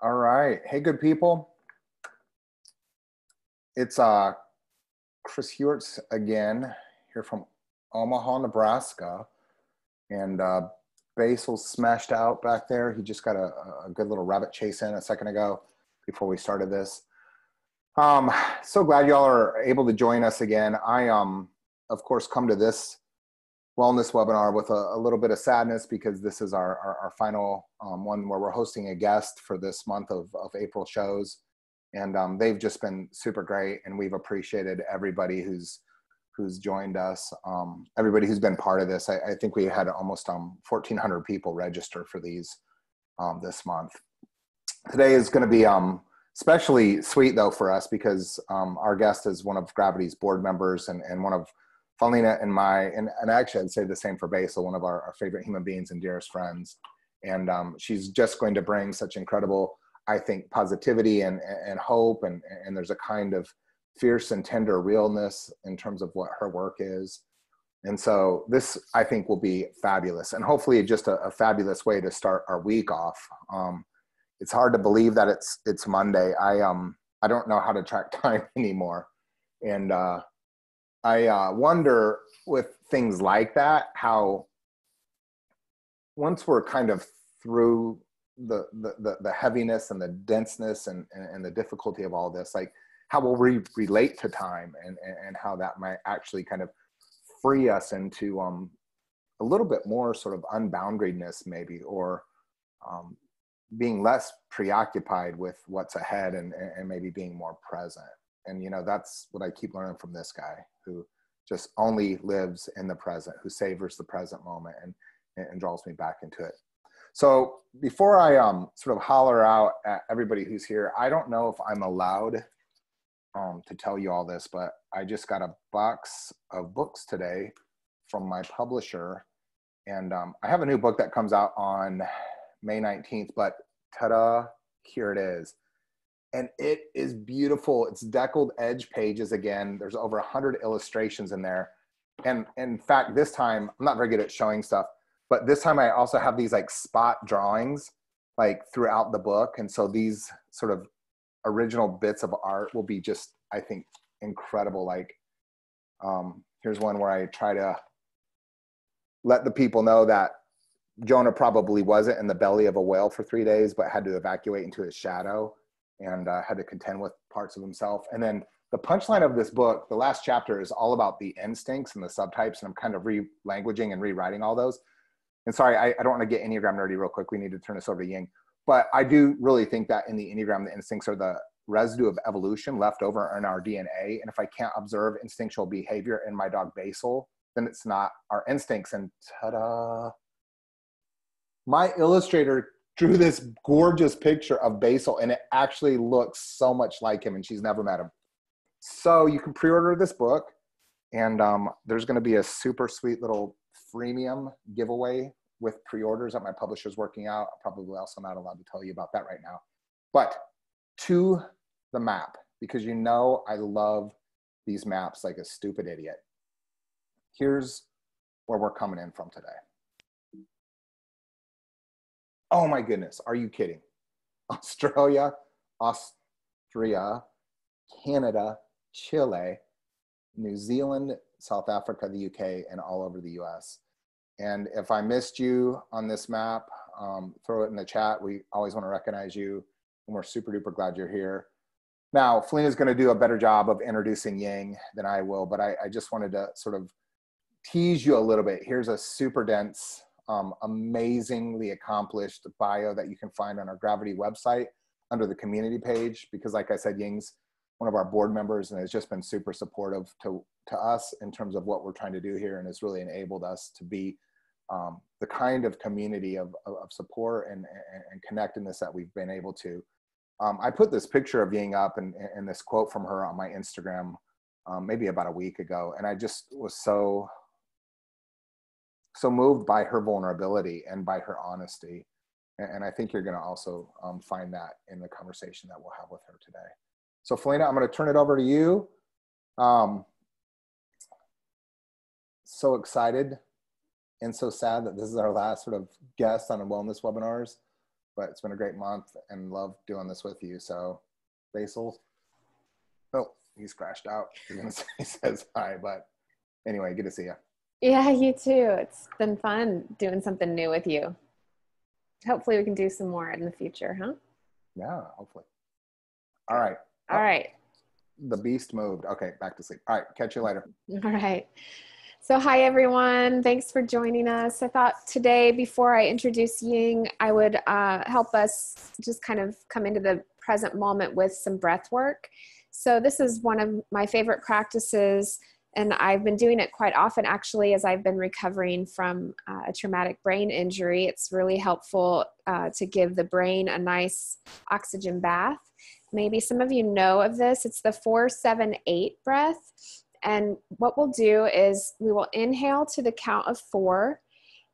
All right. Hey, good people. It's Chris Hewerts again, here from Omaha, Nebraska. And Basil's smashed out back there. He just got a good little rabbit chase in a second ago before we started this. So glad y'all are able to join us again. I, of course, come to this wellness webinar with a little bit of sadness because this is our final one where we're hosting a guest for this month of April shows. And they've just been super great, and we've appreciated everybody who's joined us, everybody who's been part of this. I think we had almost 1,400 people register for these this month. Today is going to be especially sweet though for us because our guest is one of Gravity's board members and one of Paulina and actually I'd say the same for Basil, one of our favorite human beings and dearest friends. And she's just going to bring such incredible, I think, positivity and hope, and there's a kind of fierce and tender realness in terms of what her work is. And so this, I think, will be fabulous, and hopefully just a fabulous way to start our week off. It's hard to believe that it's Monday. I don't know how to track time anymore. And I wonder with things like that, how once we're kind of through the heaviness and the denseness and the difficulty of all this, like how will we relate to time and how that might actually kind of free us into a little bit more sort of unboundedness maybe, or being less preoccupied with what's ahead and maybe being more present. And, you know, that's what I keep learning from this guy who just only lives in the present, who savors the present moment and draws me back into it. So before I sort of holler out at everybody who's here, I don't know if I'm allowed to tell you all this, but I just got a box of books today from my publisher. And I have a new book that comes out on May 19th, but ta-da, here it is. And it is beautiful. It's deckled edge pages again. There's over 100 illustrations in there. And in fact, this time, I'm not very good at showing stuff, but this time I also have these like spot drawings like throughout the book. And so these sort of original bits of art will be just, I think, incredible. Like here's one where I try to let the people know that Jonah probably wasn't in the belly of a whale for 3 days, but had to evacuate into his shadow and had to contend with parts of himself. And then the punchline of this book, the last chapter, is all about the instincts and the subtypes. And I'm kind of re-languaging and rewriting all those. And sorry, I don't want to get Enneagram nerdy real quick. We need to turn this over to Ying. But I do really think that in the Enneagram, the instincts are the residue of evolution left over in our DNA. And if I can't observe instinctual behavior in my dog Basil, then it's not our instincts. And ta-da! My illustrator drew this gorgeous picture of Basil, and it actually looks so much like him, and she's never met him. So you can pre-order this book, and there's going to be a super sweet little freemium giveaway with pre-orders that my publisher's working out. I'm probably also not allowed to tell you about that right now. But to the map, because you know I love these maps like a stupid idiot. Here's where we're coming in from today. Oh my goodness, are you kidding? Australia, Austria, Canada, Chile, New Zealand, South Africa, the UK, and all over the US. And if I missed you on this map, throw it in the chat. We always want to recognize you, and we're super duper glad you're here. Now, Felina's going to do a better job of introducing Ying than I will, but I just wanted to sort of tease you a little bit. Here's a super dense, amazingly accomplished bio that you can find on our Gravity website under the community page, because like I said, Ying's one of our board members and has just been super supportive to us in terms of what we're trying to do here, and has really enabled us to be the kind of community of support and connectedness that we've been able to. I put this picture of Ying up and this quote from her on my Instagram maybe about a week ago, and I just was so moved by her vulnerability and by her honesty. And I think you're going to also find that in the conversation that we'll have with her today. So Felina, I'm going to turn it over to you. So excited and so sad that this is our last sort of guest on the wellness webinars. but it's been a great month and love doing this with you. So Basil, oh, he scratched out. I was gonna say he says hi, but anyway, good to see you. Yeah, you too. It's been fun doing something new with you. Hopefully we can do some more in the future, huh? Yeah, hopefully. All right. All right. The beast moved. Okay, back to sleep. All right, catch you later. All right. So hi, everyone. Thanks for joining us. I thought today, before I introduce Ying, I would help us just kind of come into the present moment with some breath work. So this is one of my favorite practices, and I've been doing it quite often, actually, as I've been recovering from a traumatic brain injury. It's really helpful to give the brain a nice oxygen bath. Maybe some of you know of this. It's the 4-7-8 breath. And what we'll do is we will inhale to the count of 4,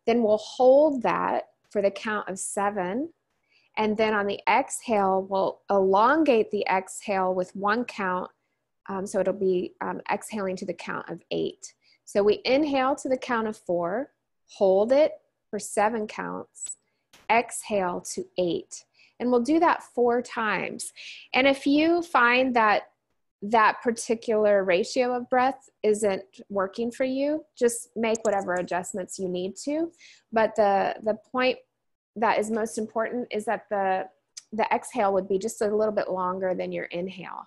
then we'll hold that for the count of 7. And then on the exhale, we'll elongate the exhale with 1 count. So it'll be exhaling to the count of 8. So we inhale to the count of 4, hold it for 7 counts, exhale to 8. And we'll do that 4 times. And if you find that that particular ratio of breath isn't working for you, just make whatever adjustments you need to. But the point that is most important is that the exhale would be just a little bit longer than your inhale.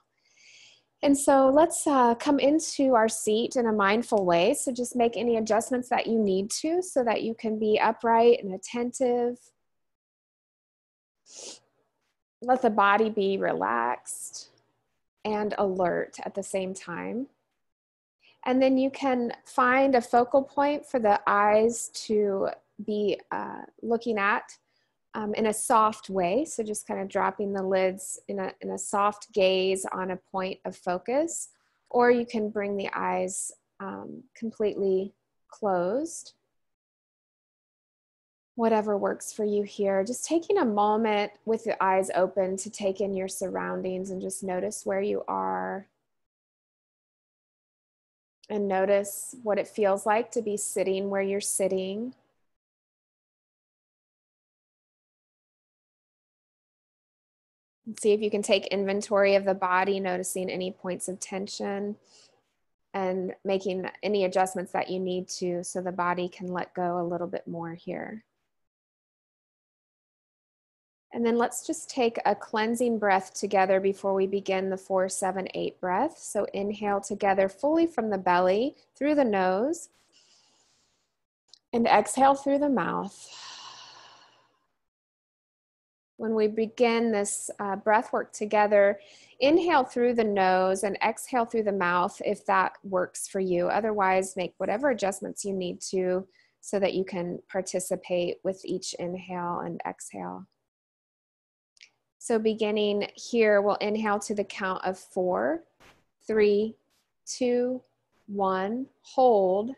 And so let's come into our seat in a mindful way. So just make any adjustments that you need to so that you can be upright and attentive. Let the body be relaxed and alert at the same time. And then you can find a focal point for the eyes to be looking at in a soft way. So just kind of dropping the lids in a soft gaze on a point of focus. Or you can bring the eyes completely closed. Whatever works for you here. Just taking a moment with the eyes open to take in your surroundings and just notice where you are. And notice what it feels like to be sitting where you're sitting. And see if you can take inventory of the body, noticing any points of tension and making any adjustments that you need to so the body can let go a little bit more here. And then let's just take a cleansing breath together before we begin the 4-7-8 breath. So inhale together fully from the belly through the nose and exhale through the mouth. When we begin this breath work together, inhale through the nose and exhale through the mouth if that works for you. Otherwise, make whatever adjustments you need to so that you can participate with each inhale and exhale. So beginning here, we'll inhale to the count of 4, 3, 2, 1, hold,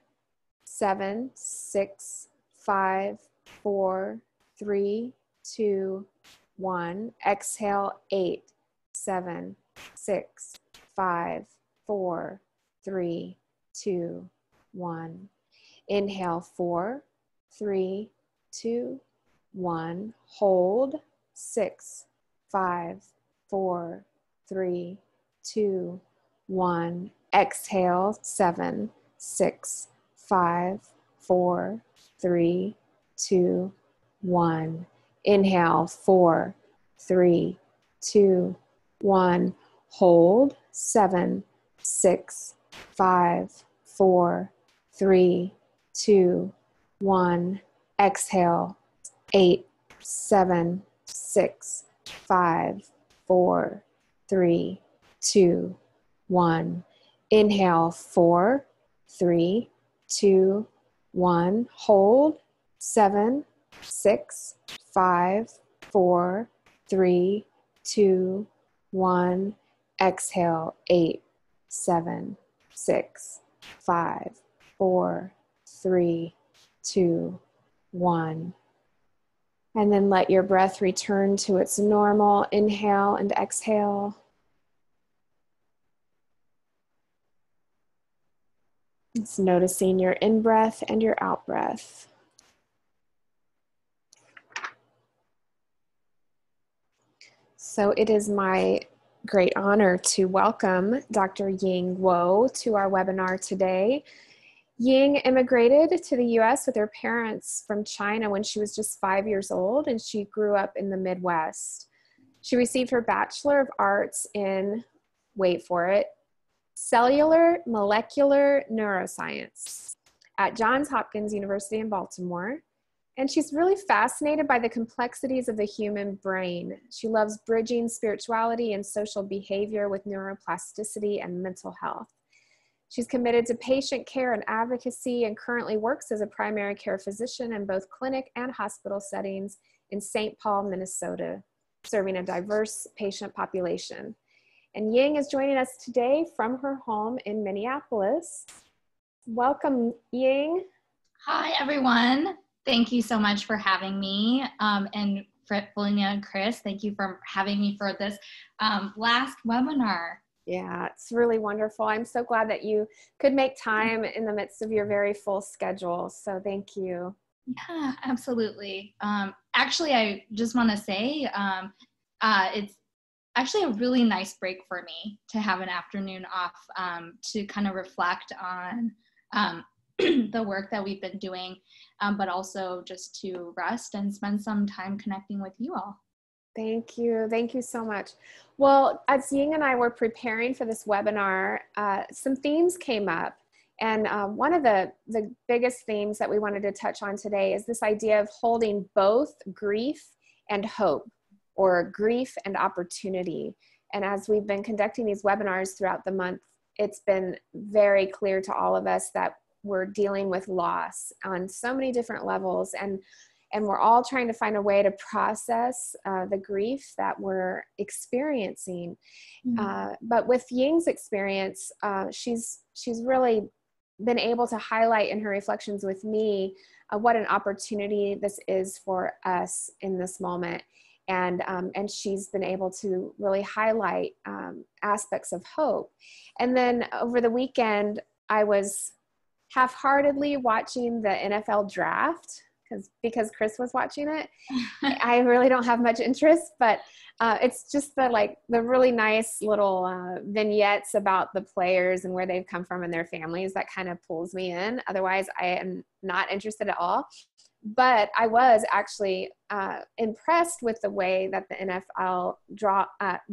7, 6, 5, 4, 3, 2, 1, exhale, 8, 7, 6, 5, 4, 3, 2, 1. Inhale, 4, 3, 2, 1, hold, 6, 5, 4, 3, 2, 1. Exhale, 7, 6, 5, 4, 3, 2, 1. Inhale, 4, 3, 2, 1. Hold, 7, 6, 5, 4, 3, 2, 1. Exhale, 8, 7, 6, 5, 4, 3, 2, 1. Inhale, 4, 3, 2, 1. Hold, 7, 6, 5, 4, 3, 2, 1. Exhale, 8, 7, 6, 5, 4, 3, 2, 1. And then let your breath return to its normal inhale and exhale. It's noticing your in-breath and your out-breath. So it is my great honor to welcome Dr. Ying Guo to our webinar today. Ying immigrated to the US with her parents from China when she was just 5 years old, and she grew up in the Midwest. She received her Bachelor of Arts in, wait for it, Cellular Molecular Neuroscience at Johns Hopkins University in Baltimore. And she's really fascinated by the complexities of the human brain. She loves bridging spirituality and social behavior with neuroplasticity and mental health. She's committed to patient care and advocacy and currently works as a primary care physician in both clinic and hospital settings in St. Paul, Minnesota, serving a diverse patient population. And Ying is joining us today from her home in Minneapolis. Welcome, Ying. Hi, everyone. Thank you so much for having me. And Felina and Chris, thank you for having me for this last webinar. Yeah, it's really wonderful. I'm so glad that you could make time in the midst of your very full schedule. So thank you. Yeah, absolutely. Actually, I just want to say it's actually a really nice break for me to have an afternoon off to kind of reflect on the work that we've been doing, but also just to rest and spend some time connecting with you all. Thank you. Thank you so much. Well, as Ying and I were preparing for this webinar, some themes came up. And one of the biggest themes that we wanted to touch on today is this idea of holding both grief and hope, or grief and opportunity. And as we've been conducting these webinars throughout the month, it's been very clear to all of us that we're dealing with loss on so many different levels, and we're all trying to find a way to process the grief that we're experiencing. Mm-hmm. But with Ying's experience, she's really been able to highlight in her reflections with me what an opportunity this is for us in this moment. And she's been able to really highlight aspects of hope. And then over the weekend, I was half-heartedly watching the NFL draft because Chris was watching it. I really don't have much interest, but it's just the really nice little vignettes about the players and where they've come from and their families that kind of pulls me in. Otherwise, I am not interested at all. But I was actually impressed with the way that the NFL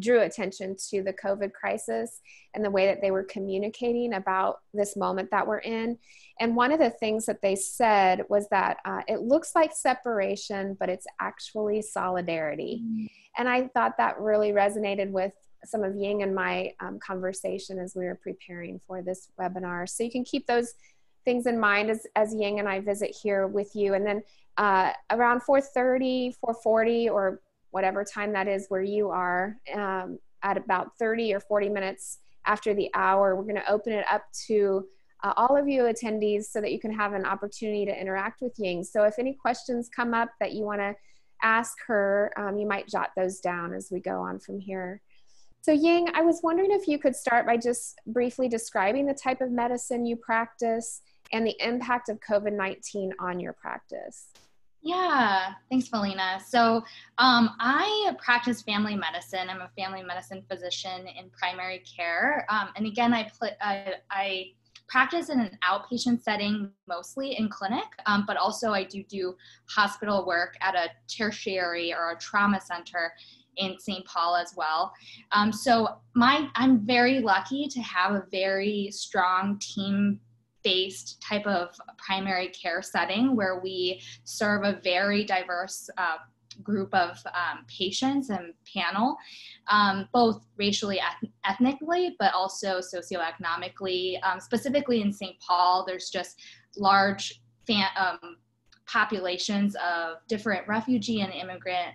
drew attention to the COVID crisis and the way that they were communicating about this moment that we're in. And one of the things that they said was that it looks like separation, but it's actually solidarity. Mm-hmm. And I thought that really resonated with some of Ying and my conversation as we were preparing for this webinar. So you can keep those things in mind as Ying and I visit here with you. And then around 4:30, 4:40, or whatever time that is where you are, at about 30 or 40 minutes after the hour, we're going to open it up to all of you attendees so that you can have an opportunity to interact with Ying. So if any questions come up that you want to ask her, you might jot those down as we go on from here. So Ying, I was wondering if you could start by just briefly describing the type of medicine you practice and the impact of COVID-19 on your practice. Yeah, thanks, Felina. So I practice family medicine. I'm a family medicine physician in primary care. And again, I practice in an outpatient setting, mostly in clinic, but also I do hospital work at a tertiary or a trauma center in St. Paul as well. So I'm very lucky to have a very strong team-based type of primary care setting where we serve a very diverse group of patients and panel, both racially, ethnically, but also socioeconomically. Specifically in St. Paul, there's just large populations of different refugee and immigrant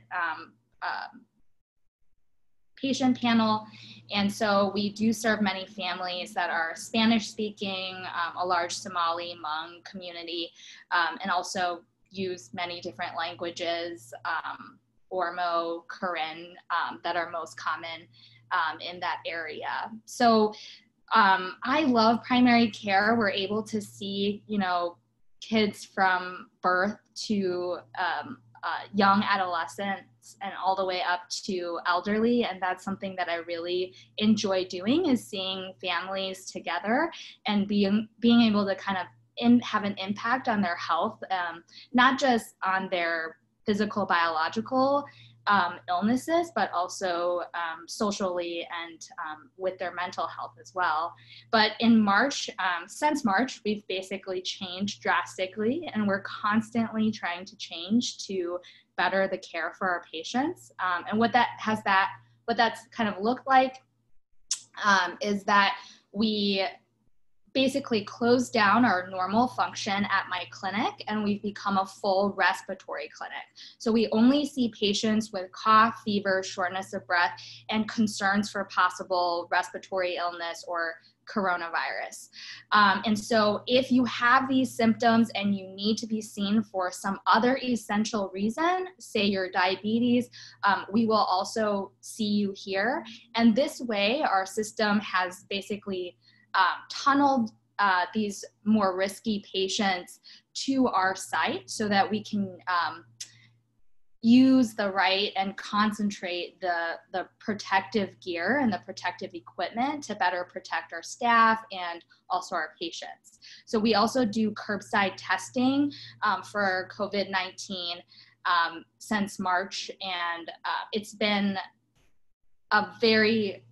patient panel. And so we do serve many families that are Spanish speaking, a large Somali Hmong community, and also use many different languages, Ormo, Karen, that are most common in that area. So I love primary care. We're able to see, kids from birth to young adolescents and all the way up to elderly. And that's something that I really enjoy doing, is seeing families together and being able to kind of have an impact on their health, not just on their physical, biological illnesses, but also socially and with their mental health as well. But in March, since March, we've basically changed drastically, and we're constantly trying to change to better the care for our patients. And what that's kind of looked like is that we basically closed down our normal function at my clinic, and we've become a full respiratory clinic. So we only see patients with cough, fever, shortness of breath, and concerns for possible respiratory illness or coronavirus. And so if you have these symptoms and you need to be seen for some other essential reason, say your diabetes, we will also see you here. And this way, our system has basically tunneled these more risky patients to our site so that we can use the right and concentrate the protective gear and the protective equipment to better protect our staff and also our patients. So we also do curbside testing for COVID-19 since March, and it's been a very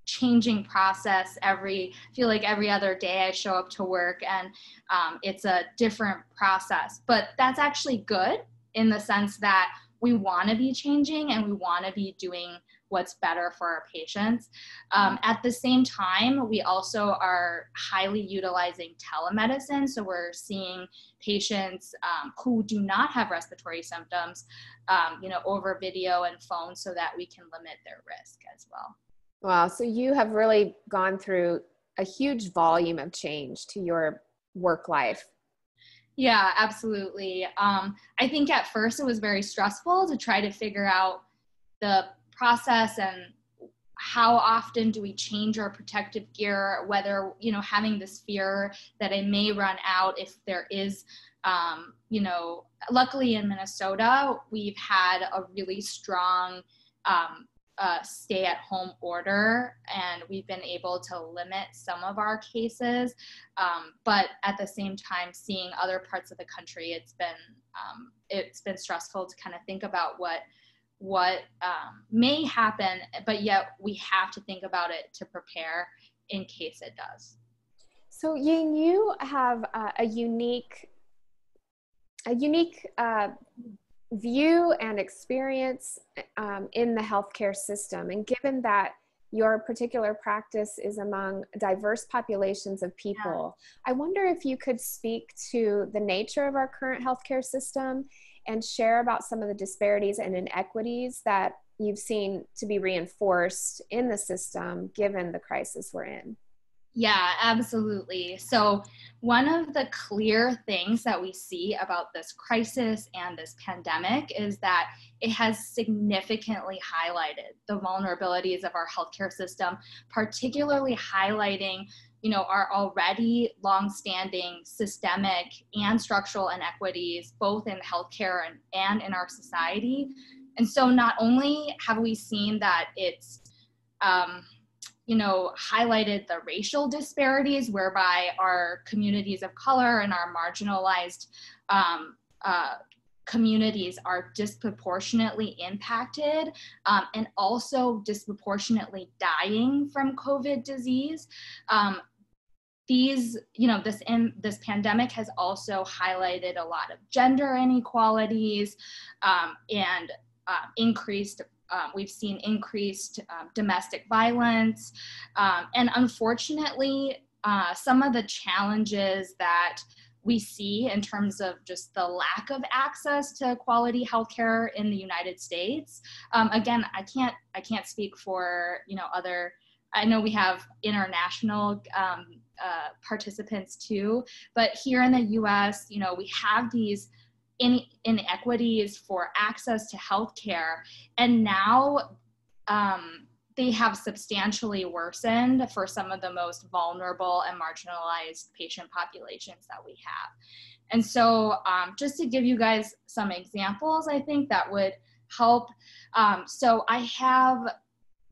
changing process. I feel like every other day I show up to work and it's a different process, but that's actually good in the sense that we want to be changing and we want to be doing what's better for our patients. At the same time, we also are highly utilizing telemedicine. So we're seeing patients who do not have respiratory symptoms, over video and phone so that we can limit their risk as well. Wow. So you have really gone through a huge volume of change to your work life. Yeah, absolutely. I think at first it was very stressful to try to figure out the process and how often do we change our protective gear, whether, having this fear that it may run out if there is, luckily in Minnesota, we've had a really strong stay-at-home order, and we've been able to limit some of our cases. But at the same time, seeing other parts of the country, it's been stressful to kind of think about what may happen, but yet we have to think about it to prepare in case it does. So Ying, you have a unique view and experience in the healthcare system. And given that your particular practice is among diverse populations of people, I wonder if you could speak to the nature of our current healthcare system and share about some of the disparities and inequities that you've seen to be reinforced in the system given the crisis we're in. Yeah, absolutely. So one of the clear things that we see about this crisis and this pandemic is that it has significantly highlighted the vulnerabilities of our healthcare system, particularly highlighting, our already longstanding systemic and structural inequities, both in healthcare and in our society. And so not only have we seen that it's highlighted the racial disparities whereby our communities of color and our marginalized communities are disproportionately impacted and also disproportionately dying from COVID disease. This pandemic has also highlighted a lot of gender inequalities and increased we've seen increased domestic violence. And unfortunately, some of the challenges that we see in terms of just the lack of access to quality healthcare in the United States. Again, I can't speak for, other, I know we have international participants too, but here in the US, we have these inequities for access to healthcare, and now they have substantially worsened for some of the most vulnerable and marginalized patient populations that we have. And so just to give you guys some examples, I think that would help. So I have,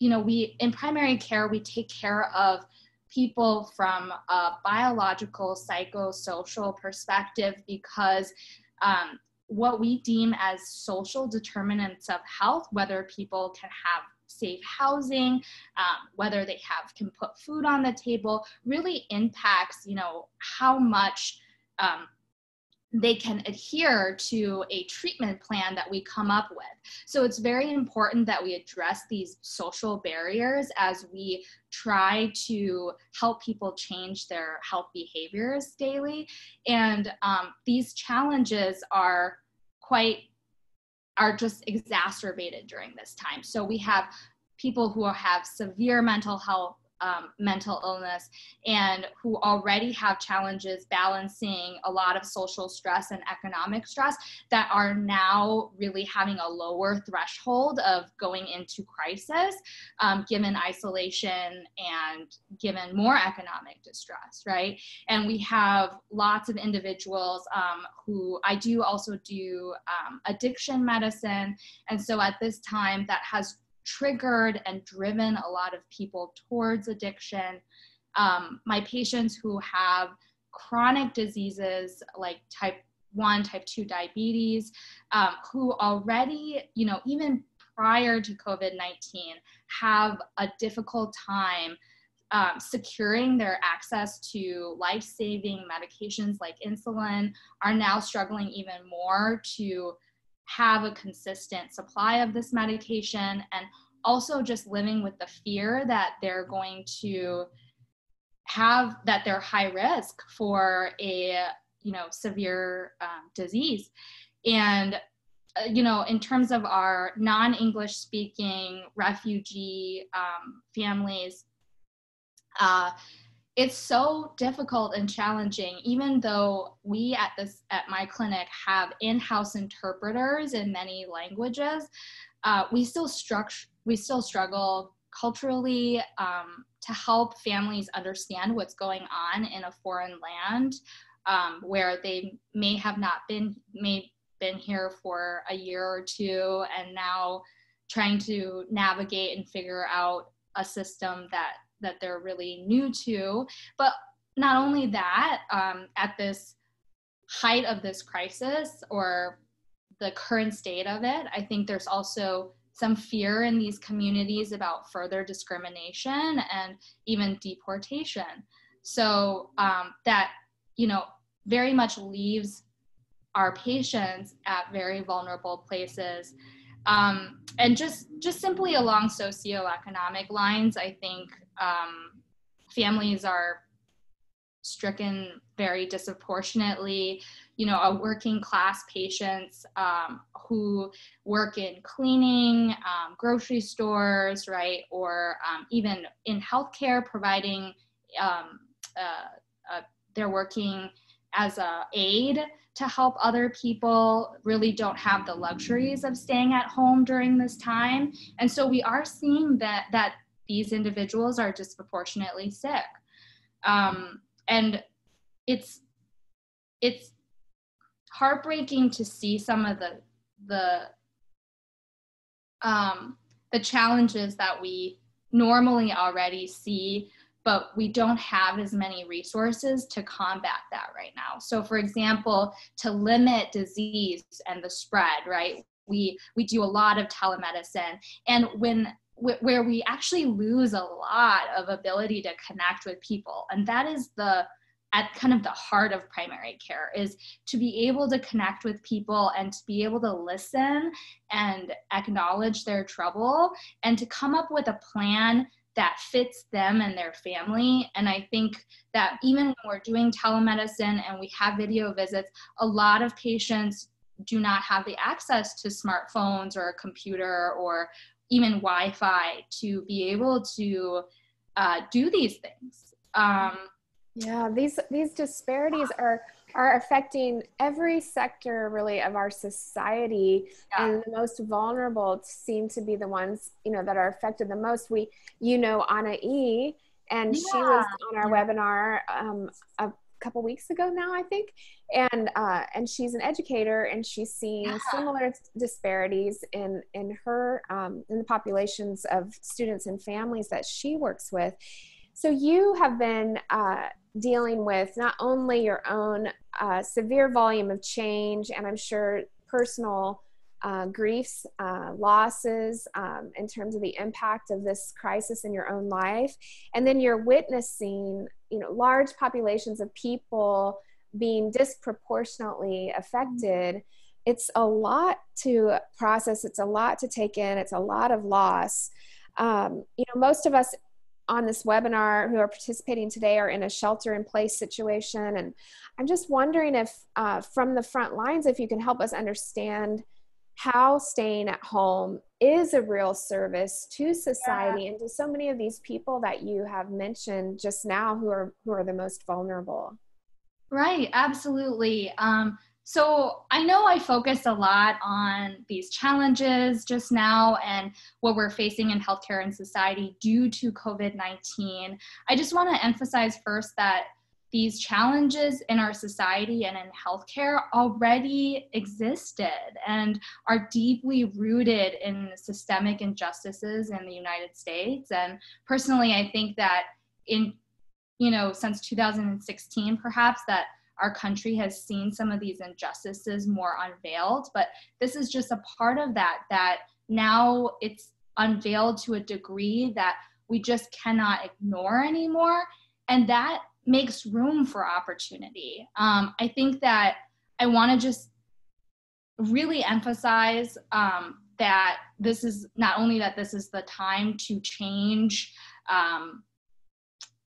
we in primary care, we take care of people from a biological, psychosocial perspective, because what we deem as social determinants of health, whether people can have safe housing, whether they can put food on the table, really impacts, how much they can adhere to a treatment plan that we come up with. So it's very important that we address these social barriers as we try to help people change their health behaviors daily. And these challenges are just exacerbated during this time. So we have people who have severe mental illness, and who already have challenges balancing a lot of social stress and economic stress, that are now really having a lower threshold of going into crisis, given isolation and given more economic distress, right? And we have lots of individuals who I do also do addiction medicine. And so at this time, that has triggered and driven a lot of people towards addiction. My patients who have chronic diseases like type 1, type 2 diabetes, who already, even prior to COVID-19, have a difficult time securing their access to life-saving medications like insulin, are now struggling even more to have a consistent supply of this medication, and also just living with the fear that they're going to that they're high risk for a, severe disease. And, in terms of our non-English speaking refugee families, it's so difficult and challenging. Even though we at my clinic have in-house interpreters in many languages, we still struggle culturally to help families understand what's going on in a foreign land, where they may have not been here for a year or two, and now trying to navigate and figure out a system that they're really new to. But not only that, at this height of this crisis, or the current state of it, I think there's also some fear in these communities about further discrimination and even deportation. So that, very much leaves our patients at very vulnerable places. And just simply along socioeconomic lines, I think families are stricken very disproportionately. A working class patients who work in cleaning, grocery stores, right? Or even in healthcare, providing, they're working as a aide to help other people, really don't have the luxuries of staying at home during this time. And so we are seeing that these individuals are disproportionately sick. And it's heartbreaking to see some of the challenges that we normally already see, but we don't have as many resources to combat that right now. So for example, to limit disease and the spread, right? We do a lot of telemedicine, and where we actually lose a lot of ability to connect with people. And that is at kind of the heart of primary care, is to be able to connect with people and to be able to listen and acknowledge their trouble, and to come up with a plan that fits them and their family. And I think that even when we're doing telemedicine and we have video visits, a lot of patients do not have the access to smartphones or a computer or even Wi-Fi to be able to do these things. Yeah, these disparities are affecting every sector really of our society, and the most vulnerable seem to be the ones, that are affected the most. Anna E, and she was on our webinar a couple weeks ago now, I think. And she's an educator, and she's seen similar disparities in her in the populations of students and families that she works with. So you have been dealing with not only your own severe volume of change, and I'm sure personal griefs, losses, in terms of the impact of this crisis in your own life. And then you're witnessing, large populations of people being disproportionately affected. It's a lot to process. It's a lot to take in. It's a lot of loss. Most of us on this webinar who are participating today are in a shelter-in-place situation. And I'm just wondering if, from the front lines, if you can help us understand how staying at home is a real service to society and to so many of these people that you have mentioned just now who are the most vulnerable. Right, absolutely. So I know I focused a lot on these challenges just now and what we're facing in healthcare and society due to COVID-19. I just want to emphasize first that these challenges in our society and in healthcare already existed and are deeply rooted in systemic injustices in the United States. And personally, I think that since 2016, perhaps, that our country has seen some of these injustices more unveiled, but this is just a part of that now it's unveiled to a degree that we just cannot ignore anymore. And that makes room for opportunity. I think that I want to just really emphasize that this is not only that this is the time to change,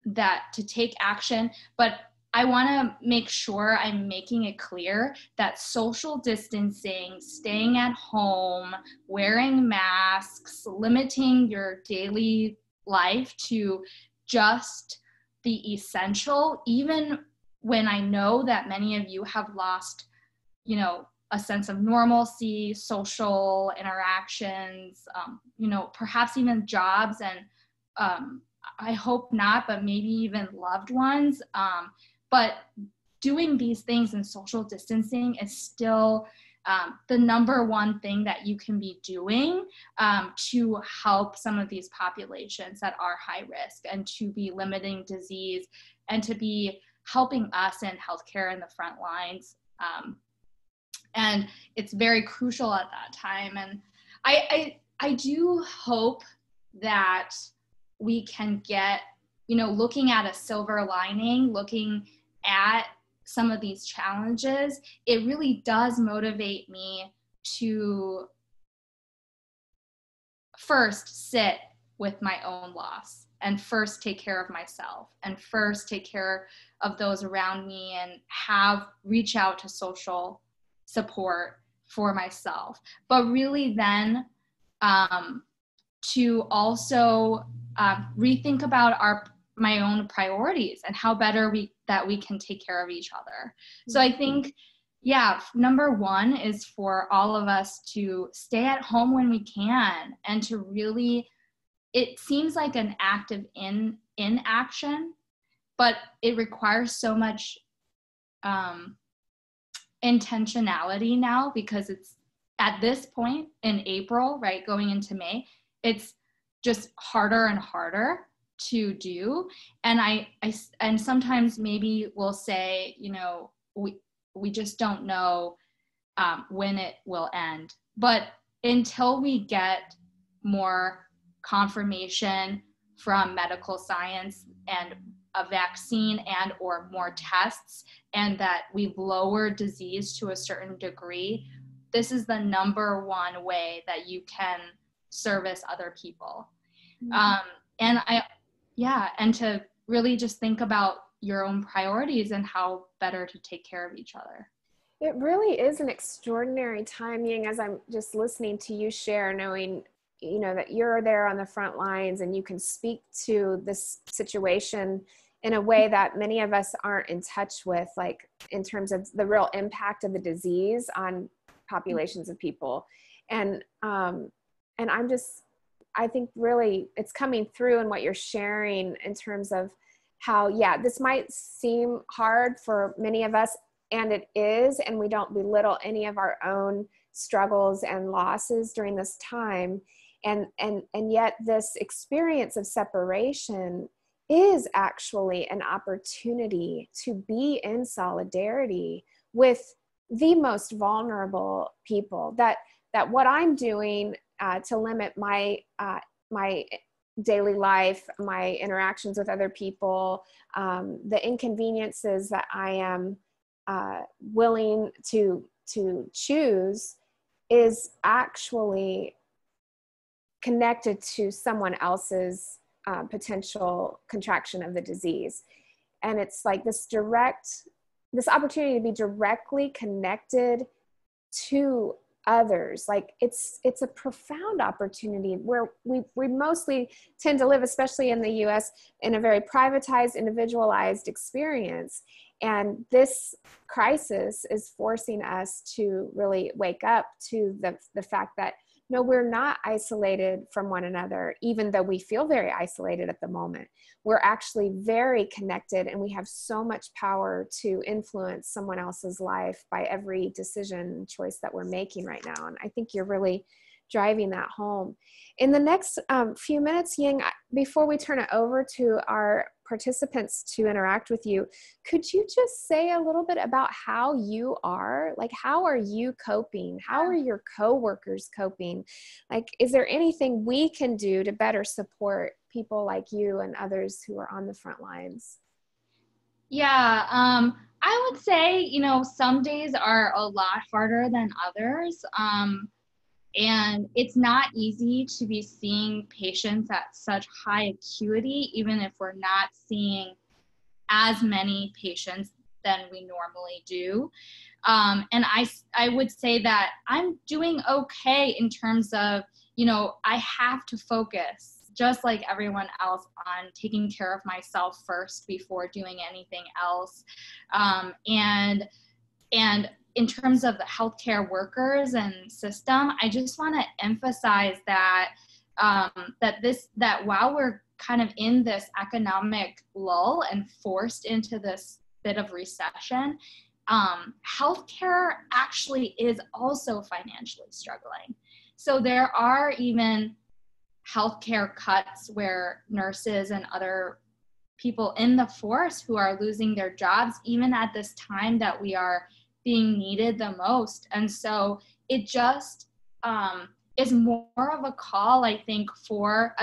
that to take action, but I want to make sure I'm making it clear that social distancing, staying at home, wearing masks, limiting your daily life to just the essential, even when I know that many of you have lost, a sense of normalcy, social interactions, perhaps even jobs, and I hope not, but maybe even loved ones. But doing these things in social distancing is still the number one thing that you can be doing to help some of these populations that are high risk, and to be limiting disease, and to be helping us in healthcare in the front lines. And it's very crucial at that time. And I do hope that we can get, looking at a silver lining, looking at some of these challenges, it really does motivate me to first sit with my own loss, and first take care of myself, and first take care of those around me, and reach out to social support for myself. But really then to also rethink about my own priorities and how better we can take care of each other. So I think, number one is for all of us to stay at home when we can, and to really, it seems like an act of inaction, but it requires so much intentionality now, because it's at this point in April, right, going into May, it's just harder and harder to do. And and sometimes maybe we'll say, we just don't know when it will end. But until we get more confirmation from medical science and a vaccine and or more tests, and that we've lowered disease to a certain degree, this is the number one way that you can service other people. And to really just think about your own priorities and how better to take care of each other. It really is an extraordinary time, Ying, as I'm just listening to you share, knowing, that you're there on the front lines and you can speak to this situation in a way that many of us aren't in touch with, like in terms of the real impact of the disease on populations of people. And I think really it's coming through in what you're sharing in terms of how, yeah, this might seem hard for many of us, and it is, and we don't belittle any of our own struggles and losses during this time. And yet this experience of separation is actually an opportunity to be in solidarity with the most vulnerable people. That what I'm doing to limit my my daily life, my interactions with other people, the inconveniences that I am willing to choose, is actually connected to someone else's potential contraction of the disease. And it's like this opportunity to be directly connected to others. Like it's a profound opportunity where we mostly tend to live, especially in the US, in a very privatized, individualized experience. And this crisis is forcing us to really wake up to the fact that no, we're not isolated from one another, even though we feel very isolated at the moment. We're actually very connected, and we have so much power to influence someone else's life by every decision and choice that we're making right now. And I think you're really driving that home. In the next few minutes, Ying, before we turn it over to our participants to interact with you, could you just say a little bit about how you are? Like, how are you coping? How are your coworkers coping? Like, is there anything we can do to better support people like you and others who are on the front lines? Yeah, I would say, you know, some days are a lot harder than others. And it's not easy to be seeing patients at such high acuity, even if we're not seeing as many patients than we normally do. And I would say that I'm doing okay in terms of, you know, I have to focus, just like everyone else, on taking care of myself first before doing anything else. And in terms of the healthcare workers and system, I just want to emphasize that that while we're kind of in this economic lull and forced into this bit of recession, healthcare actually is also financially struggling. So there are even healthcare cuts where nurses and other people in the force who are losing their jobs, even at this time that we are being needed the most. And so it just is more of a call, I think, for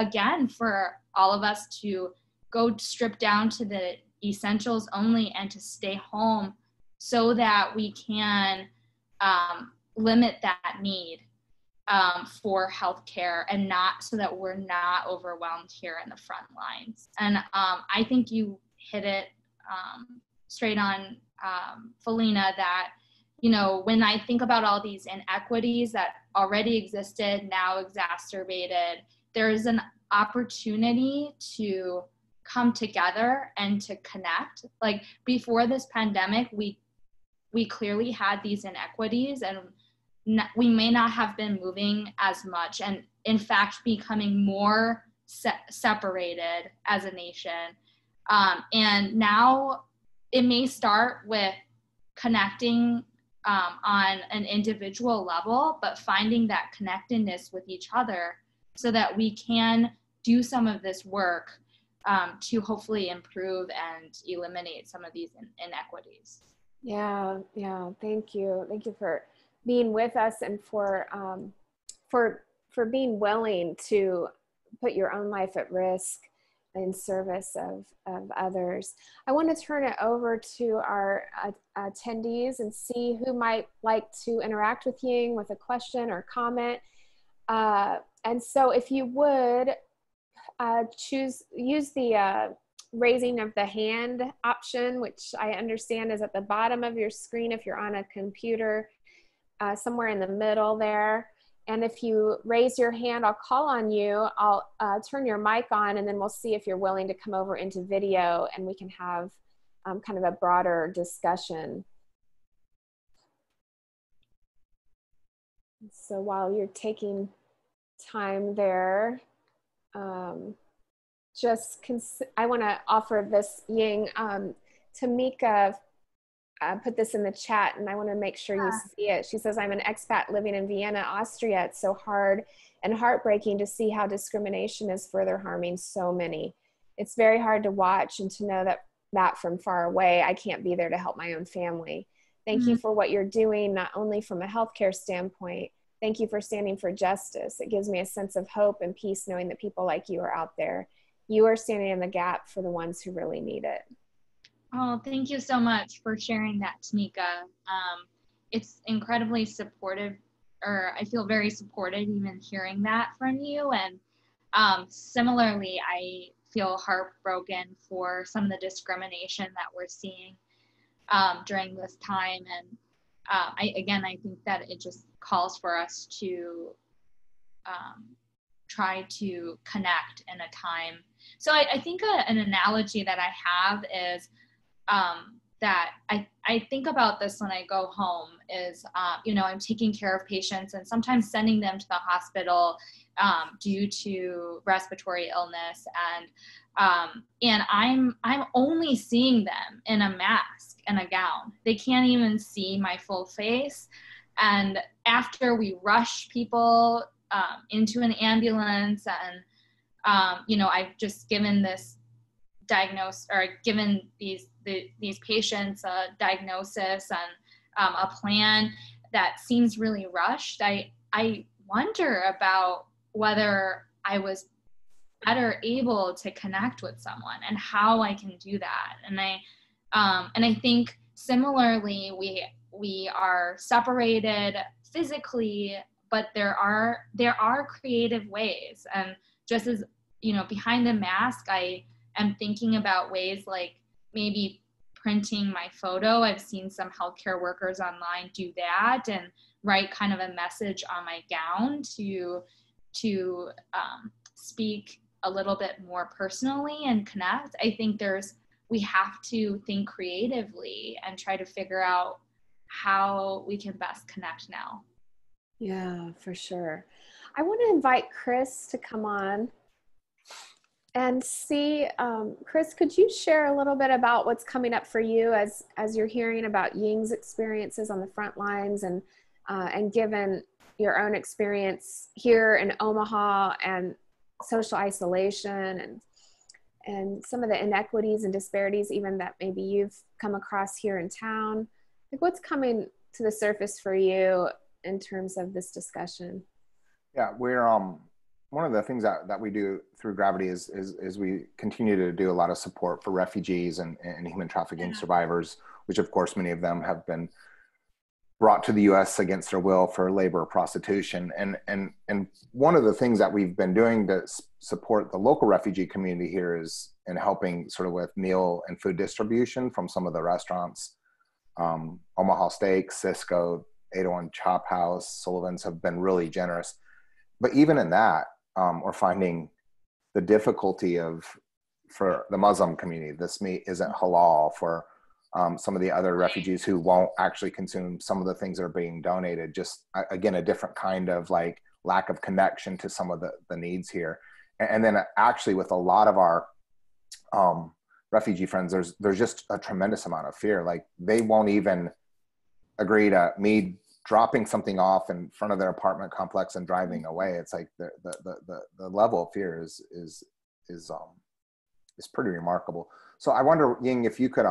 all of us to go strip down to the essentials only and to stay home so that we can limit that need for healthcare, and not so that we're not overwhelmed here in the front lines. And I think you hit it straight on, Felina, that, you know, when I think about all these inequities that already existed, now exacerbated, there is an opportunity to come together and to connect. Like before this pandemic, we clearly had these inequities, and we may not have been moving as much, and in fact becoming more separated as a nation. And now it may start with connecting on an individual level, but finding that connectedness with each other so that we can do some of this work to hopefully improve and eliminate some of these inequities. Yeah, thank you. Thank you for being with us, and for being willing to put your own life at risk in service of others. I want to turn it over to our attendees and see who might like to interact with Ying with a question or comment. And so if you would use the raising of the hand option, which I understand is at the bottom of your screen if you're on a computer, somewhere in the middle there. And if you raise your hand, I'll call on you. I'll turn your mic on, and then we'll see if you're willing to come over into video, and we can have kind of a broader discussion. So while you're taking time there, I want to offer this, Ying. Tamika put this in the chat, and I want to make sure you see it. She says, I'm an expat living in Vienna, Austria. It's so hard and heartbreaking to see how discrimination is further harming so many. It's very hard to watch and to know that from far away, I can't be there to help my own family. Thank you for what you're doing, not only from a healthcare standpoint. Thank you for standing for justice. It gives me a sense of hope and peace knowing that people like you are out there. You are standing in the gap for the ones who really need it. Oh, thank you so much for sharing that, Tamika. It's incredibly supportive, or I feel very supported even hearing that from you. And similarly, I feel heartbroken for some of the discrimination that we're seeing during this time. And I think that it just calls for us to try to connect in a time. So I think an analogy that I have is that I think about this when I go home is, I'm taking care of patients and sometimes sending them to the hospital due to respiratory illness. And I'm only seeing them in a mask and a gown. They can't even see my full face. And after we rush people into an ambulance and, I've just given this diagnose or given these patients a diagnosis and a plan that seems really rushed, I wonder about whether I was better able to connect with someone and how I can do that. And I think similarly we are separated physically, but there are creative ways. And just as behind the mask, I am thinking about ways like maybe printing my photo. I've seen some healthcare workers online do that and write kind of a message on my gown to speak a little bit more personally and connect. I think we have to think creatively and try to figure out how we can best connect now. Yeah, for sure. I want to invite Chris to come on and see, Chris, could you share a little bit about what's coming up for you as you're hearing about Ying's experiences on the front lines and given your own experience here in Omaha and social isolation and some of the inequities and disparities even that maybe you've come across here in town? Like, what's coming to the surface for you in terms of this discussion? Yeah, we're one of the things that we do through Gravity is we continue to do a lot of support for refugees and human trafficking survivors, which of course many of them have been brought to the U.S. against their will for labor or prostitution. And one of the things that we've been doing to support the local refugee community here is in helping sort of with meal and food distribution from some of the restaurants. Omaha Steak, Cisco, 801 Chop House, Sullivan's have been really generous. But even in that, we're finding the difficulty for the Muslim community, this meat isn't halal. For some of the other refugees who won't actually consume some of the things that are being donated, just again, a different kind of like lack of connection to some of the needs here. And then actually with a lot of our refugee friends, there's just a tremendous amount of fear. Like they won't even agree to me dropping something off in front of their apartment complex and driving away. It's like the level of fear is pretty remarkable. So I wonder, Ying, if you could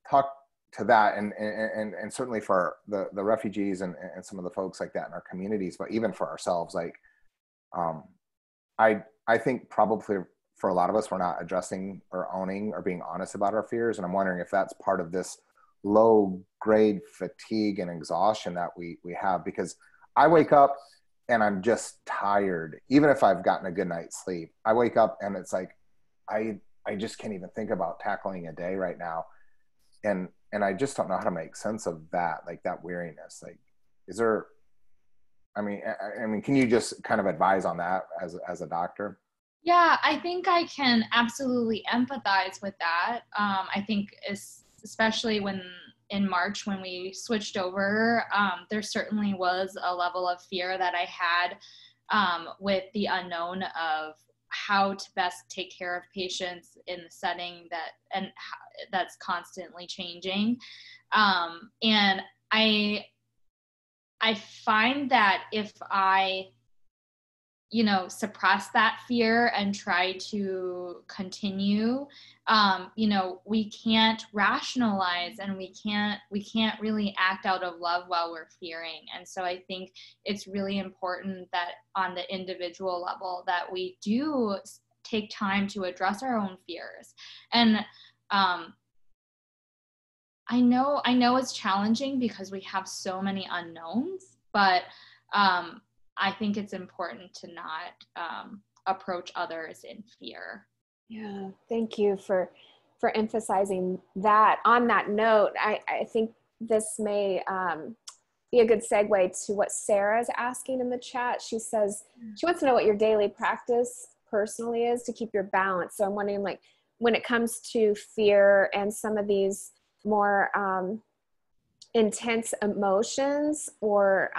talk to that and certainly for the refugees and some of the folks like that in our communities, but even for ourselves, like I think probably for a lot of us, we're not addressing or owning or being honest about our fears. And I'm wondering if that's part of this low grade fatigue and exhaustion that we have, because I wake up and I'm just tired. Even if I've gotten a good night's sleep, I wake up and it's like, I just can't even think about tackling a day right now. And I just don't know how to make sense of that, like that weariness. Like, is there, I mean, can you just kind of advise on that as a doctor? Yeah, I think I can absolutely empathize with that. I think especially in March when we switched over, there certainly was a level of fear that I had with the unknown of how to best take care of patients in the setting that's constantly changing. And I find that if I, suppress that fear and try to continue, we can't rationalize, and we can't really act out of love while we're fearing. And so I think it's really important that on the individual level that we do take time to address our own fears. And I know it's challenging because we have so many unknowns, but I think it's important to not approach others in fear. Yeah, thank you for emphasizing that. On that note, I think this may be a good segue to what Sarah's asking in the chat. She says she wants to know what your daily practice personally is to keep your balance. So I'm wondering, like, when it comes to fear and some of these more intense emotions or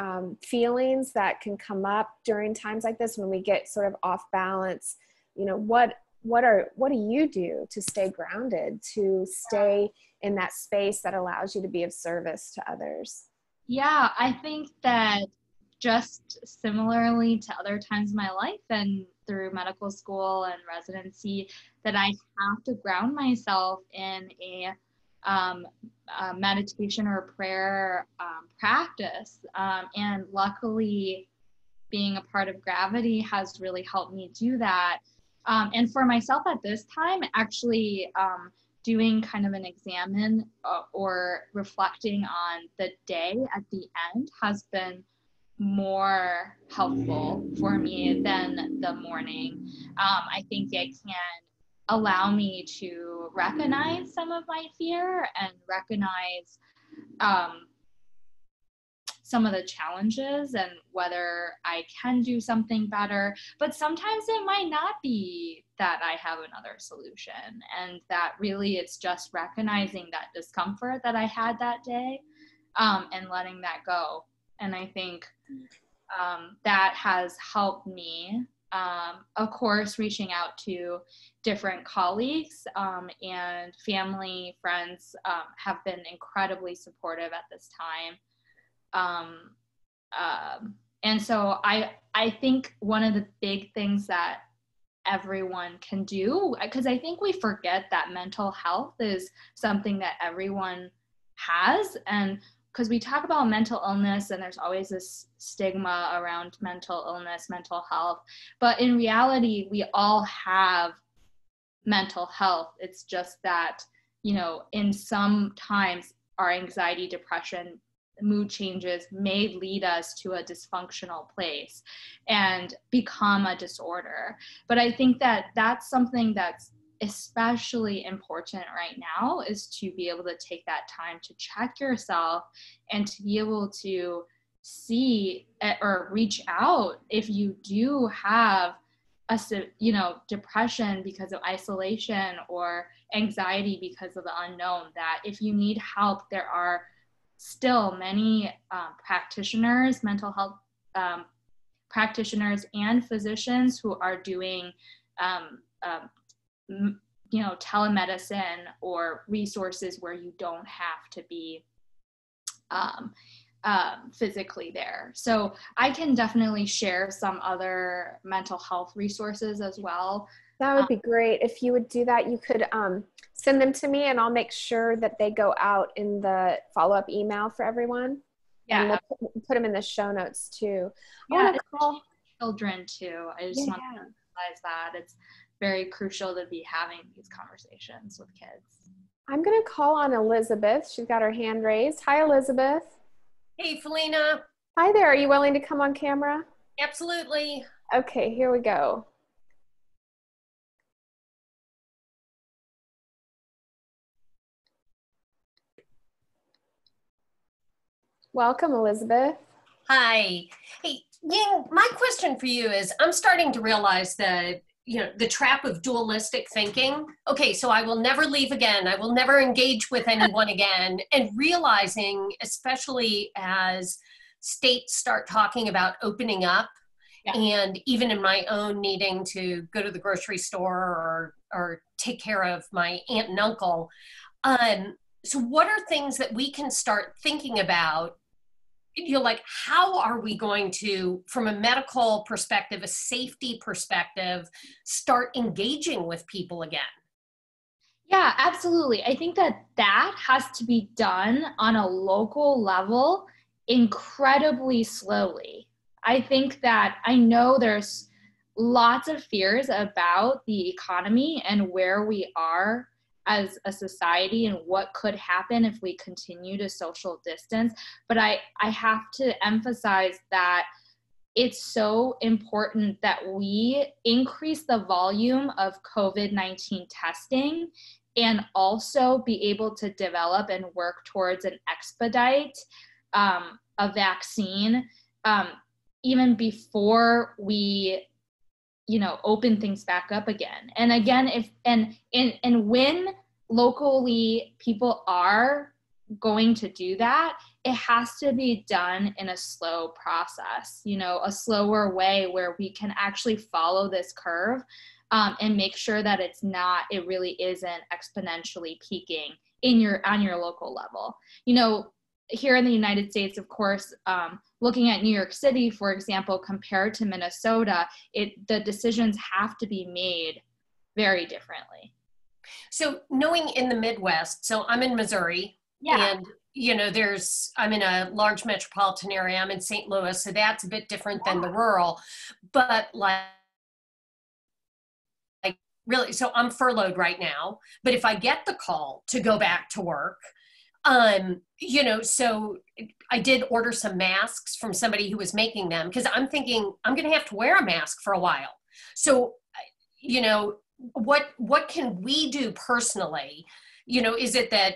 feelings that can come up during times like this when we get sort of off balance, what do you do to stay grounded, to stay in that space that allows you to be of service to others? Yeah, I think that just similarly to other times in my life and through medical school and residency, that I have to ground myself in a meditation or prayer practice. And luckily, being a part of Gravity has really helped me do that. And for myself at this time, actually doing kind of an examine or reflecting on the day at the end has been more helpful for me than the morning. I think it can allow me to recognize some of my fear and recognize some of the challenges and whether I can do something better. But sometimes it might not be that I have another solution, and that really it's just recognizing that discomfort that I had that day and letting that go. And I think that has helped me. Of course, reaching out to different colleagues and family, friends have been incredibly supportive at this time. And so I think one of the big things that everyone can do, because I think we forget that mental health is something that everyone has, and because we talk about mental illness and there's always this stigma around mental illness, mental health, but in reality, we all have mental health. It's just that, in some times our anxiety, depression, mood changes may lead us to a dysfunctional place and become a disorder. But I think that that's something that's especially important right now, is to be able to take that time to check yourself and to be able to see or reach out if you do have depression because of isolation or anxiety because of the unknown, that if you need help, there are still many practitioners, mental health practitioners and physicians who are doing telemedicine or resources where you don't have to be physically there. So I can definitely share some other mental health resources as well. That would be great. If you would do that, you could send them to me and I'll make sure that they go out in the follow-up email for everyone. Yeah. And we'll put them in the show notes too. Yeah, call children too. I just want to emphasize that. It's very crucial to be having these conversations with kids. I'm going to call on Elizabeth. She's got her hand raised. Hi, Elizabeth. Hey, Felina. Hi there. Are you willing to come on camera? Absolutely. Okay, here we go. Welcome, Elizabeth. Hi. Hey, Ying, my question for you is, I'm starting to realize that, the trap of dualistic thinking. Okay, so I will never leave again. I will never engage with anyone again. And realizing, especially as states start talking about opening up, Yeah. And even in my own needing to go to the grocery store or take care of my aunt and uncle. So what are things that we can start thinking about? Like, how are we going to, from a medical perspective, a safety perspective, start engaging with people again? Yeah, absolutely. I think that has to be done on a local level incredibly slowly. I think that I know there's lots of fears about the economy and where we are as a society and what could happen if we continue to social distance. But I have to emphasize that it's so important that we increase the volume of COVID-19 testing and also be able to develop and work towards an expedite a vaccine even before we open things back up again. And again, when locally people are going to do that, it has to be done in a slow process, a slower way where we can actually follow this curve and make sure that it really isn't exponentially peaking on your local level. Here in the United States, of course, looking at New York City, for example, compared to Minnesota, the decisions have to be made very differently. So knowing in the Midwest, so I'm in Missouri, yeah. And I'm in a large metropolitan area. I'm in St. Louis, so that's a bit different than the rural. But like really, so I'm furloughed right now. But if I get the call to go back to work, so I did order some masks from somebody who was making them because I'm thinking I'm going to have to wear a mask for a while. So, what can we do personally? Is it that,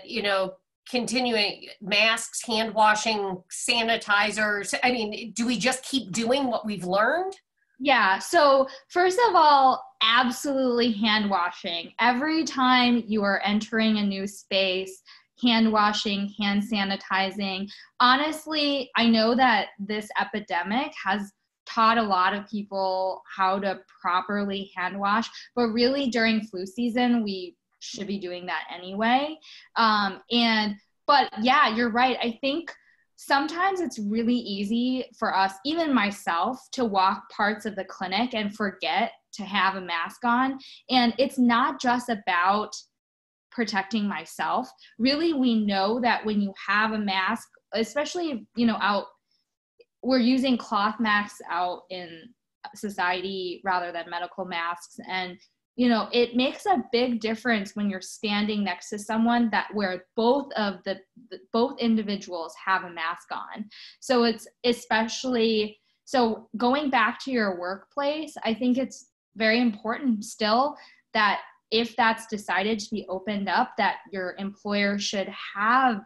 continuing masks, hand washing, sanitizers? I mean, do we just keep doing what we've learned? Yeah. So first of all, absolutely hand washing. Every time you are entering a new space, hand washing, hand sanitizing. Honestly, I know that this epidemic has taught a lot of people how to properly hand wash, but really during flu season, we should be doing that anyway. But yeah, you're right. I think sometimes it's really easy for us, even myself, to walk parts of the clinic and forget to have a mask on. And it's not just about protecting myself. Really, we know that when you have a mask, especially, we're using cloth masks out in society rather than medical masks. And it makes a big difference when you're standing next to someone where both individuals have a mask on. So it's especially, so going back to your workplace, I think it's very important still that if that's decided to be opened up, that your employer should have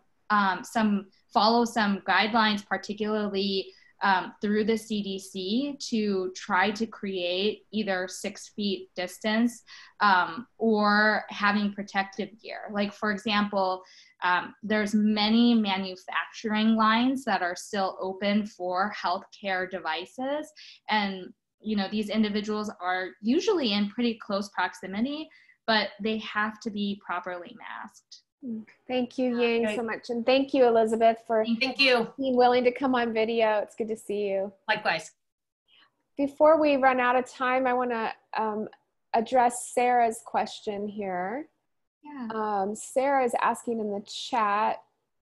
follow some guidelines, particularly through the CDC, to try to create either 6 feet distance or having protective gear. Like, for example, there's many manufacturing lines that are still open for healthcare devices. And, these individuals are usually in pretty close proximity, but they have to be properly masked. Thank you, Ying, so much. And thank you, Elizabeth, for being willing to come on video. It's good to see you. Likewise. Before we run out of time, I want to address Sarah's question here. Yeah. Sarah is asking in the chat,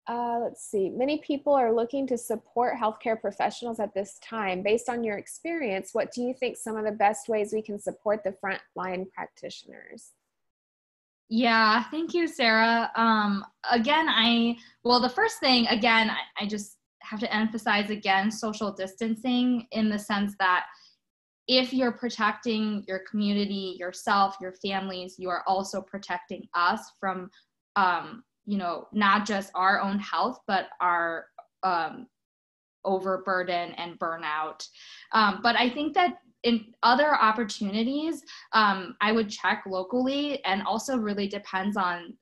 let's see, many people are looking to support healthcare professionals at this time. Based on your experience, what do you think some of the best ways we can support the frontline practitioners? Yeah, thank you, Sarah. The first thing, again, I just have to emphasize again, social distancing, in the sense that if you're protecting your community, yourself, your families, you are also protecting us from, not just our own health, but our overburden and burnout. But I think that in other opportunities, I would check locally, and also really depends on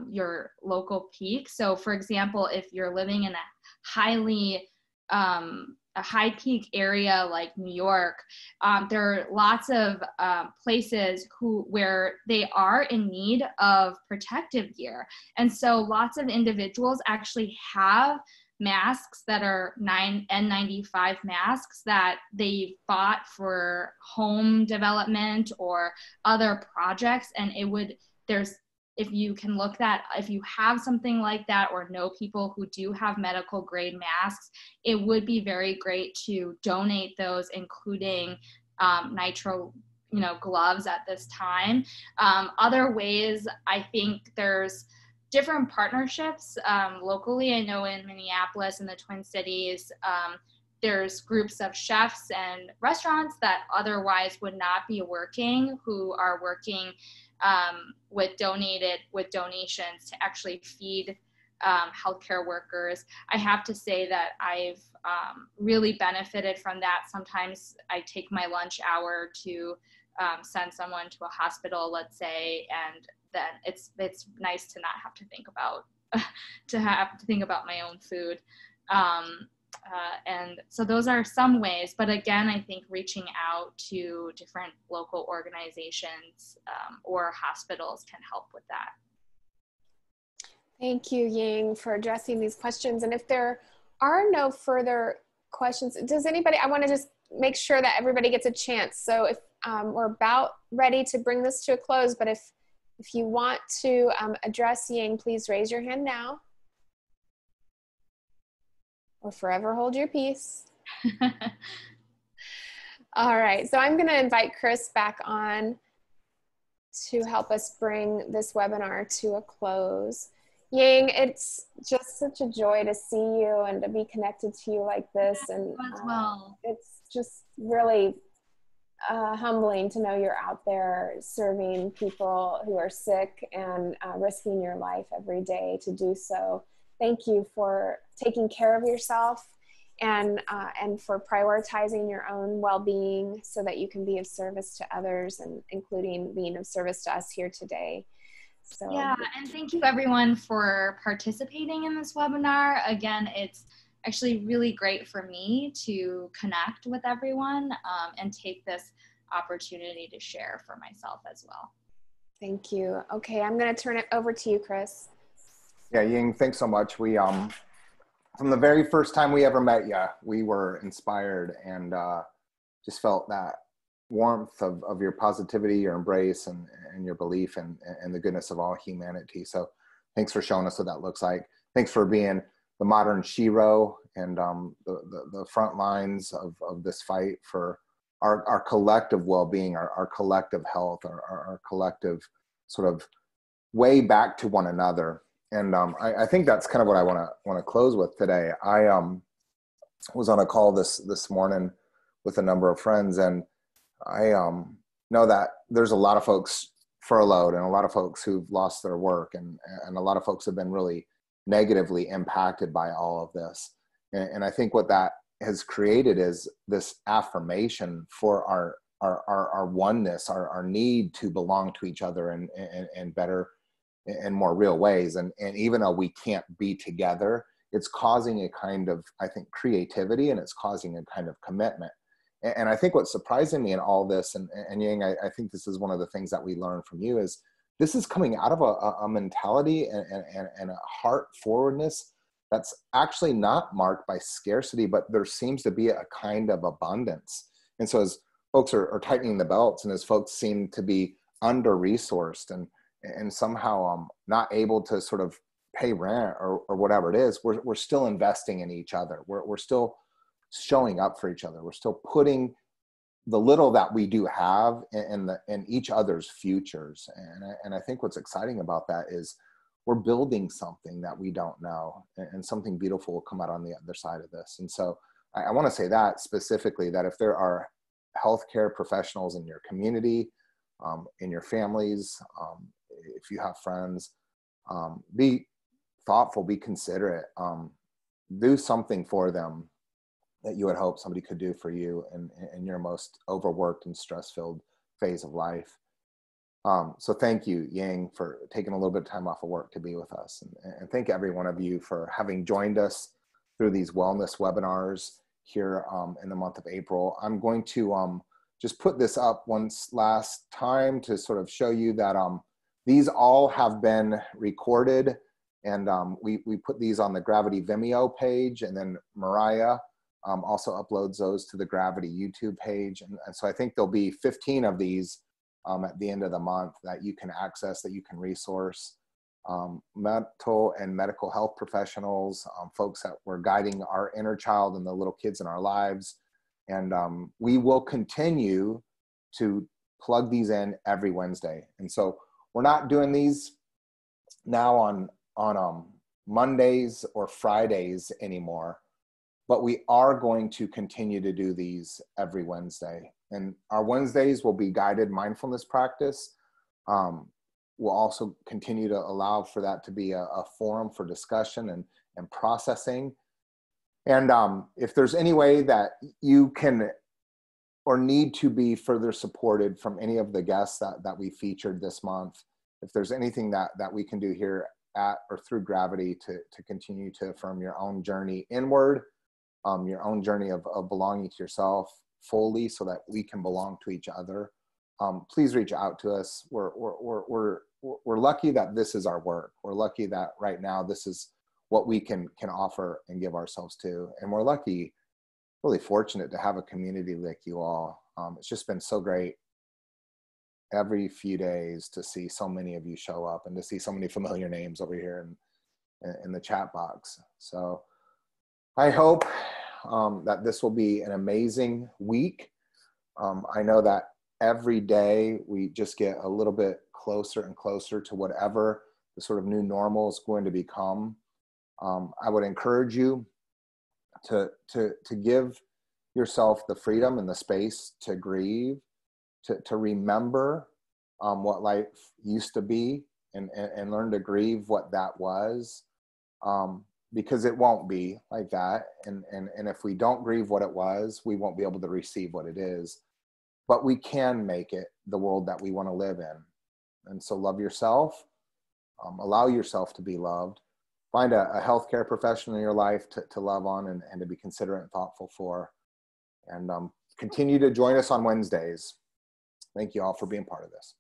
your local peak. So for example, if you're living in a highly a high peak area like New York, there are lots of places where they are in need of protective gear. And so lots of individuals actually have masks that are N95 masks that they bought for home development or other projects. And if you have something like that or know people who do have medical grade masks, it would be very great to donate those, including nitro gloves at this time. Other ways, I think there's different partnerships locally. I know in Minneapolis and the Twin Cities, there's groups of chefs and restaurants that otherwise would not be working, who are working with donations to actually feed healthcare workers. I have to say that I've really benefited from that. Sometimes I take my lunch hour to send someone to a hospital, let's say, and then it's nice to not have to think about my own food. And so those are some ways, but again, I think reaching out to different local organizations or hospitals can help with that. Thank you, Ying, for addressing these questions. And if there are no further questions, I want to just make sure that everybody gets a chance. So if we're about ready to bring this to a close, but if you want to address Ying, please raise your hand now. Or forever hold your peace. All right, so I'm going to invite Chris back on to help us bring this webinar to a close. Ying, it's just such a joy to see you and to be connected to you like this. And it's just really humbling to know you're out there serving people who are sick and risking your life every day to do so. Thank you for taking care of yourself and for prioritizing your own well-being so that you can be of service to others, and including being of service to us here today. So yeah, and thank you everyone for participating in this webinar. Again, it's actually really great for me to connect with everyone and take this opportunity to share for myself as well. Thank you. Okay, I'm going to turn it over to you, Chris. Yeah, Ying, thanks so much. We, from the very first time we ever met you, we were inspired and just felt that warmth of your positivity, your embrace, and your belief and the goodness of all humanity. So thanks for showing us what that looks like. Thanks for being the modern shero and the front lines of this fight for our collective well-being, our collective health, our collective sort of way back to one another. And I think that's kind of what I want to close with today. I was on a call this morning with a number of friends, and I know that there's a lot of folks furloughed and a lot of folks who've lost their work, and a lot of folks have been really negatively impacted by all of this. And I think what that has created is this affirmation for our oneness, our need to belong to each other in better and more real ways. And even though we can't be together, it's causing a kind of, I think, creativity, and it's causing a kind of commitment. And I think what's surprising me in all this, and Ying, I think this is one of the things that we learned from you, is this is coming out of a mentality and a heart forwardness that's actually not marked by scarcity, but there seems to be a kind of abundance. And so as folks are tightening the belts, and as folks seem to be under-resourced and somehow not able to sort of pay rent or whatever it is, we're still investing in each other. We're still showing up for each other. We're still putting the little that we do have in each other's futures. And I think what's exciting about that is we're building something that we don't know, and something beautiful will come out on the other side of this. And so I want to say that specifically, that if there are healthcare professionals in your community, in your families, if you have friends, be thoughtful, be considerate, do something for them that you would hope somebody could do for you in your most overworked and stress-filled phase of life. So thank you, Ying, for taking a little bit of time off of work to be with us. And thank every one of you for having joined us through these wellness webinars here in the month of April. I'm going to just put this up once last time to sort of show you that these all have been recorded, and we put these on the Gravity Vimeo page, and then Mariah also uploads those to the Gravity YouTube page. And so I think there'll be 15 of these at the end of the month that you can access, that you can resource. Mental and medical health professionals, folks that were guiding our inner child and the little kids in our lives. And we will continue to plug these in every Wednesday. And so we're not doing these now on Mondays or Fridays anymore, but we are going to continue to do these every Wednesday. And our Wednesdays will be guided mindfulness practice. We'll also continue to allow for that to be a forum for discussion and processing. And if there's any way that you can or need to be further supported from any of the guests that we featured this month, if there's anything that we can do here at or through Gravity to continue to affirm your own journey inward, your own journey of belonging to yourself fully so that we can belong to each other, please reach out to us. We're lucky that this is our work. We're lucky that right now this is what we can offer and give ourselves to. And we're lucky, really fortunate to have a community like you all. It's just been so great every few days to see so many of you show up and to see so many familiar names over here in the chat box. So I hope that this will be an amazing week. I know that every day we just get a little bit closer and closer to whatever the sort of new normal is going to become. I would encourage you to give yourself the freedom and the space to grieve, to remember what life used to be, and learn to grieve what that was, because it won't be like that. And if we don't grieve what it was, we won't be able to receive what it is. But we can make it the world that we want to live in. And so love yourself, allow yourself to be loved, find a healthcare professional in your life to love on and to be considerate and thoughtful for. And continue to join us on Wednesdays. Thank you all for being part of this.